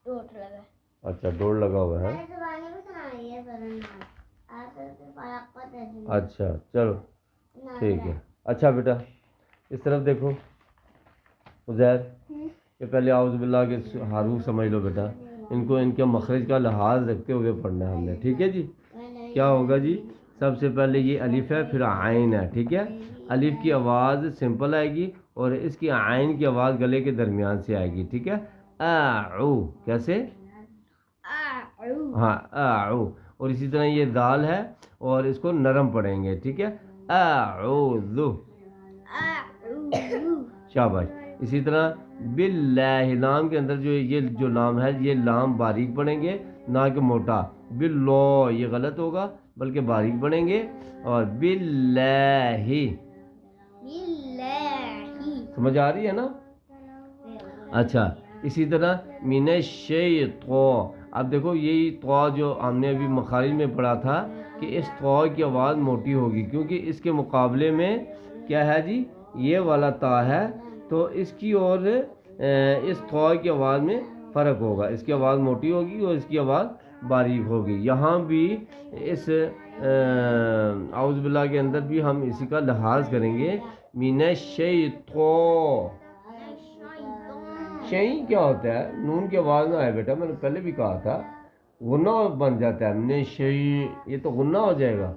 اچھا ڈوٹ لگا ہوا ہے. اچھا چلو ٹھیک ہے. اچھا بیٹا اس طرف دیکھو عزیر، یہ پہلے اعوذ باللہ کے حروف سمجھ لو بیٹا. ان کو ان کے مخرج کا لحاظ رکھتے ہوئے پڑھنا ہے ہم نے. ٹھیک ہے جی. کیا ہوگا جی؟ سب سے پہلے یہ الف ہے، پھر عین ہے. ٹھیک ہے. الف کی آواز سمپل آئے گی اور اس کی عین کی آواز گلے کے درمیان سے آئے گی. ٹھیک ہے. اعو کیسے؟ ہاں اعو. اور اسی طرح یہ دال ہے اور اس کو نرم پڑھیں گے. ٹھیک ہے. اعوذ. شاباش. اسی طرح باللہ، لام کے اندر یہ جو لام ہے یہ لام باریک پڑھیں گے نہ کہ موٹا. باللہ یہ غلط ہوگا بلکہ باریک پڑھیں گے. اور باللہ سمجھ آ رہی ہے نا؟ اچھا اسی طرح من الشیطان. اب دیکھو یہی طا جو ہم نے ابھی مخارج میں پڑھا تھا کہ اس طا کی آواز موٹی ہوگی کیونکہ اس کے مقابلے میں کیا ہے جی؟ یہ والا تا ہے تو اس کی اور اس طا کی آواز میں فرق ہوگا. اس کی آواز موٹی ہوگی اور اس کی آواز باریک ہوگی. یہاں بھی اس اعوذ باللہ کے اندر بھی ہم اسی کا لحاظ کریں گے. من الشیطان. شیء کیا ہوتا ہے؟ نون کی آواز نہ آئے بیٹا، میں نے پہلے بھی کہا تھا غنہ بن جاتا ہے. من الشیء یہ تو غنہ ہو جائے گا.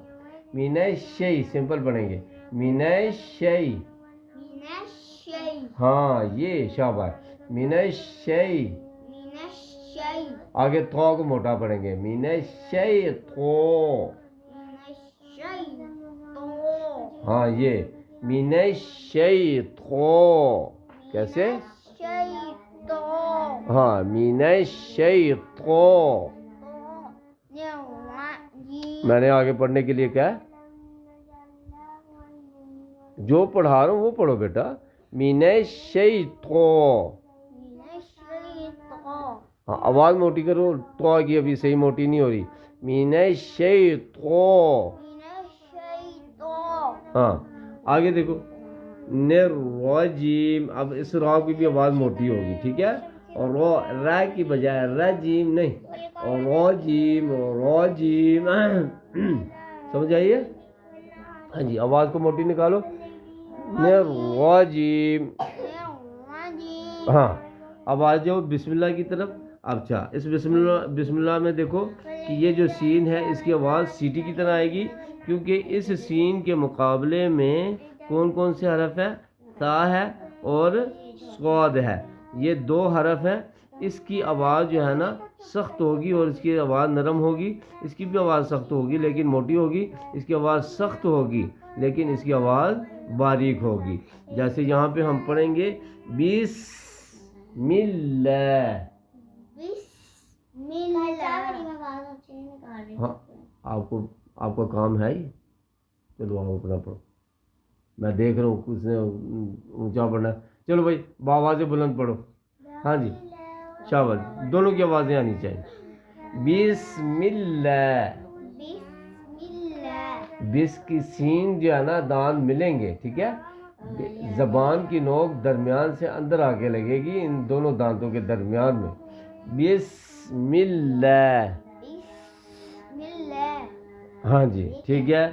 من الشیء سمپل پڑھیں گے. من الشیء. ہاں یہ شاباش. من الشیء. آگے تو کو موٹا پڑھیں گے. من الشیطان. ہاں یہ من الشیطان. کیسے؟ ہاں من الشیطان. میں نے آگے پڑھنے کے لیے کیا جو پڑھا رہا ہوں وہ پڑھو بیٹا. من الشیطان. ہاں آواز موٹی کرو. تو کی ابھی صحیح موٹی نہیں ہو رہی. من الشیطان. ہاں آگے دیکھو الرجیم. اب اس را کی بھی آواز موٹی ہوگی. ٹھیک ہے. اور را کی بجائے رجیم نہیں اور راجیم راجیم. سمجھ آئیے؟ ہاں جی آواز کو موٹی نکالو. الرجیم. ہاں اب آ جاؤ بسم اللہ کی طرف. اچھا اس بسم اللہ میں دیکھو کہ یہ جو سین ہے اس کی آواز سیٹی کی طرح آئے گی کیونکہ اس سین کے مقابلے میں کون کون سے حرف ہے؟ تا ہے اور صاد ہے. یہ دو حرف ہیں. اس کی آواز جو ہے نا سخت ہوگی اور اس کی آواز نرم ہوگی. اس کی بھی آواز سخت ہوگی لیکن موٹی ہوگی. اس کی آواز سخت ہوگی لیکن اس کی آواز باریک ہوگی. جیسے یہاں پہ ہم پڑھیں گے بسم اللہ. ہاں آپ کا کام ہے ہی. چلو آپ اپنا پڑھو. میں دیکھ رہا ہوں کچھ نے اونچا پڑھنا. چلو بھائی بآواز بلند پڑھو. ہاں جی شاباش. دونوں کی آوازیں آنی چاہیے. بسم اللہ. بس کی سین جو ہے نا دان ملیں گے. ٹھیک ہے. زبان کی نوک درمیان سے اندر آگے لگے گی ان دونوں دانتوں کے درمیان میں. بسم اللہ. ہاں جی ٹھیک ہے.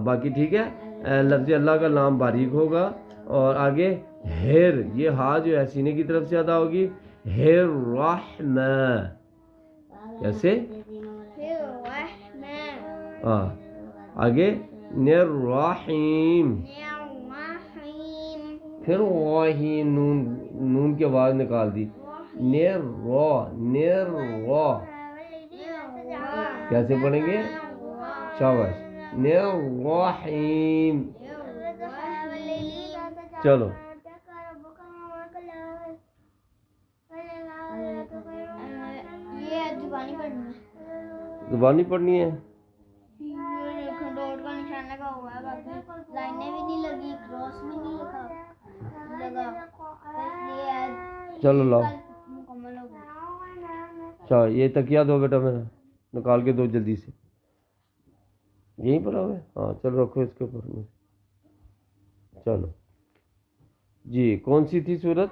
باقی ٹھیک ہے. لفظ اللہ کا نام باریک ہوگا. اور آگے ہیر یہ ہا جو ہے سینے کی طرف سے ادا ہوگی. ہیر رحمہ. کیسے؟ ہاں آگے نر رحیم. پھر رحیم نون کی آواز نکال دی. نر را. کیسے پڑھیں گے؟ شاباش. نر رحیم. چلو زبانی پڑھنی ہے. چلو لاؤ. اچھا یہ تکیہ دو بیٹا میرا نکال کے دو جلدی سے. یہیں پر آؤ. ہاں چلو رکھو اس کے اوپر میں. چلو جی کون سی تھی صورت؟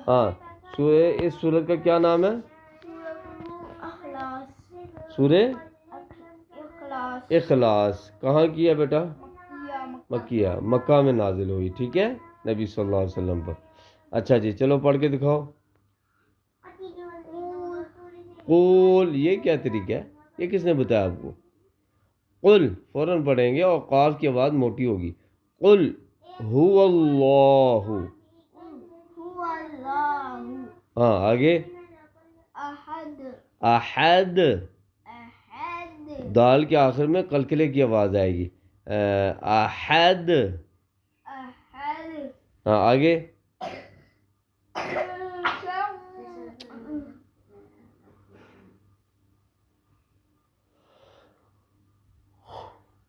ہاں اس سورت کا کیا نام ہے؟ سورہ اخلاص. کہاں کی ہے بیٹا؟ مکیہ، مکہ میں نازل ہوئی. ٹھیک ہے، نبی صلی اللہ علیہ وسلم پر. اچھا جی چلو پڑھ کے دکھاؤ. قول، یہ کیا طریقہ ہے؟ یہ کس نے بتایا آپ کو؟ قل فوراً پڑھیں گے اور قاف کی آواز موٹی ہوگی. قل هو اللہ. ہاں آگے. احد. دال کے آخر میں قلقلے کی آواز آئے گی. احد. ہاں آگے.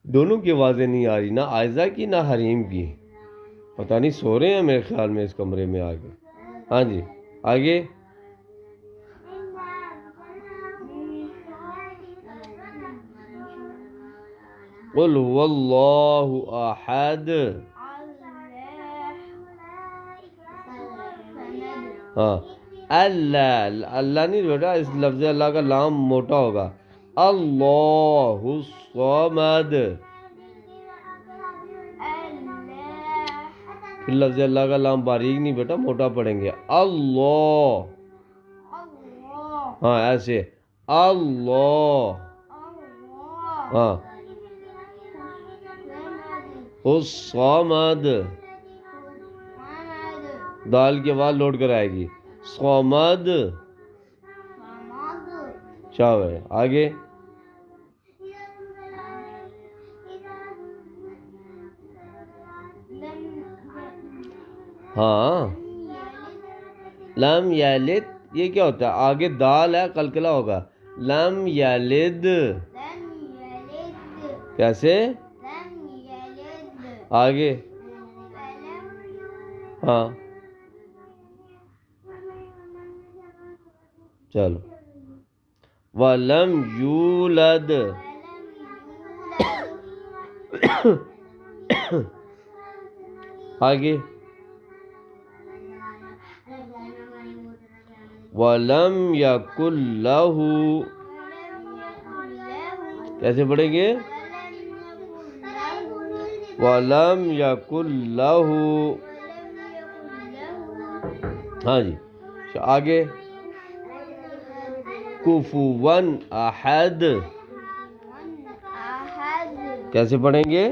دونوں کی آوازیں نہیں آ رہی، نہ عائزہ کی نہ حریم کی. پتہ نہیں سو رہے ہیں میرے خیال میں اس کمرے میں آ کے. ہاں جی آگے. قل هو اللہ احد. ہاں اللہ، اللہ نہیں بیٹا، اس لفظ اللہ کا لام موٹا ہوگا. اللہ الصمد. پھر لفظ اللہ کا لام باریک نہیں بیٹا، موٹا پڑھیں گے. اللہ. ہاں ایسے. اللہ. ہاں الصمد. دال کی آواز لوٹ کر آئے گی. صمد. چاو ہے. آگے. ہاں لم یلد، یہ کیا ہوتا ہے؟ آگے دال ہے، قلقلہ ہوگا. لم یلد. کیسے؟ آگے. ہاں چلو. وَلَمْ یولد. آگے. وَلَمْ يَكُنْ لَهُ. کیسے پڑھیں گے؟ وَلَمْ يَكُنْ لَهُ. ہاں جی آگے. کفواً احد. کیسے پڑھیں گے؟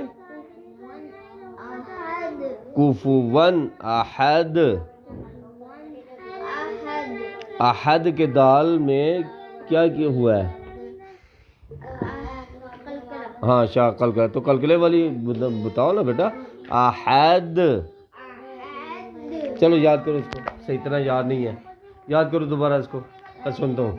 کفواً احد. احد کے دال میں کیا ہوا ہے؟ ہاں شاہ قلقلہ. تو قلقلے والی بتاؤ نا بیٹا. احد. چلو یاد کرو اس کو، صحیح طرح یاد نہیں ہے، یاد کرو دوبارہ اس کو. میں سنتا ہوں.